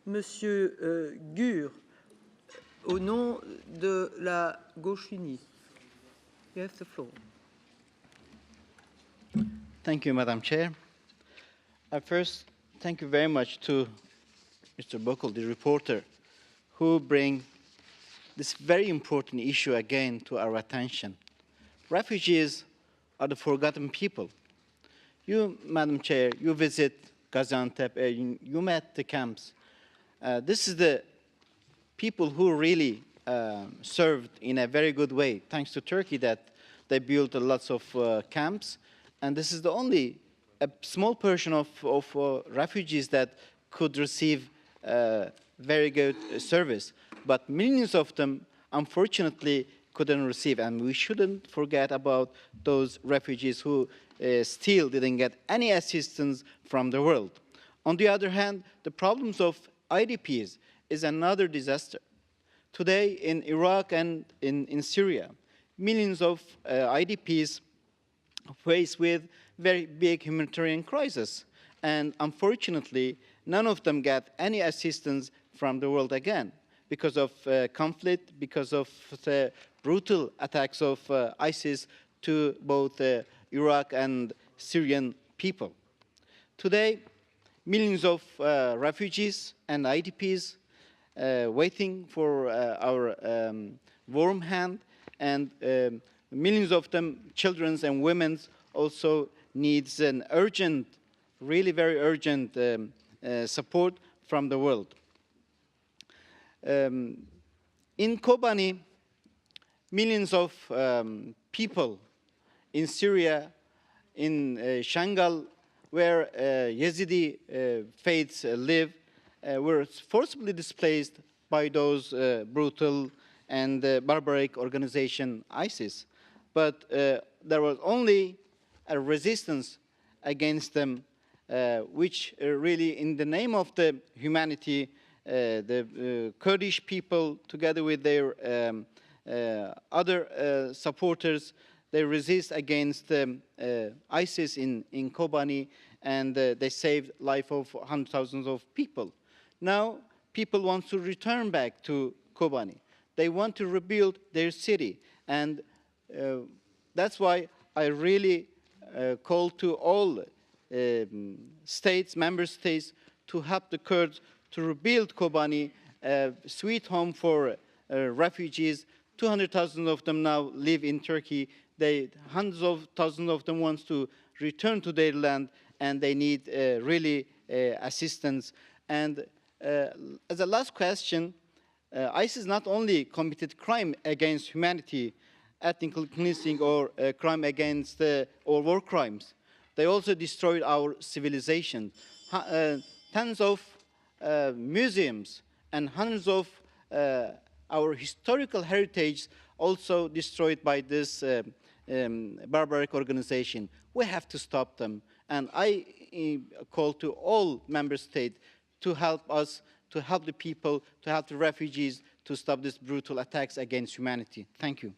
Monsieur Gur, au nom de la Gauche unie. You have the floor. Thank you, Madam Chair. First, thank you very much to Mr. Buckle, the reporter, who bring this very important issue again to our attention. Refugees are the forgotten people. You, Madam Chair, you visit Gaziantep, you met the camps. This is the people who really served in a very good way, thanks to Turkey, that they built lots of camps. And this is the only a small portion of refugees that could receive very good service. But millions of them, unfortunately, couldn't receive. And we shouldn't forget about those refugees who still didn't get any assistance from the world. On the other hand, the problems of IDPs is another disaster. Today in Iraq and in Syria, millions of IDPs faced with very big humanitarian crisis. And unfortunately, none of them get any assistance from the world again because of conflict, because of the brutal attacks of ISIS to both Iraq and Syrian people. Today, millions of refugees and IDPs waiting for our warm hand, and millions of them, children and women, also needs an urgent, really very urgent support from the world. In Kobani, millions of people in Syria, in Shangal, where Yazidi faiths live, were forcibly displaced by those brutal and barbaric organization ISIS. But there was only a resistance against them, which really, in the name of the humanity, the Kurdish people, together with their other supporters, they resist against ISIS in Kobani, and they saved life of hundreds of thousands of people. Now, people want to return back to Kobani. They want to rebuild their city, and that's why I really call to all states, member states, to help the Kurds to rebuild Kobani, a sweet home for refugees. 200,000 of them now live in Turkey. Hundreds of thousands of them want to return to their land, and they need really assistance. And as a last question, ISIS not only committed crime against humanity, ethnic cleansing or crime against or war crimes, they also destroyed our civilization. Tens of museums and hundreds of our historical heritage also destroyed by this barbaric organization. We have to stop them. And I call to all member states to help us, to help the people, to help the refugees, to stop these brutal attacks against humanity. Thank you.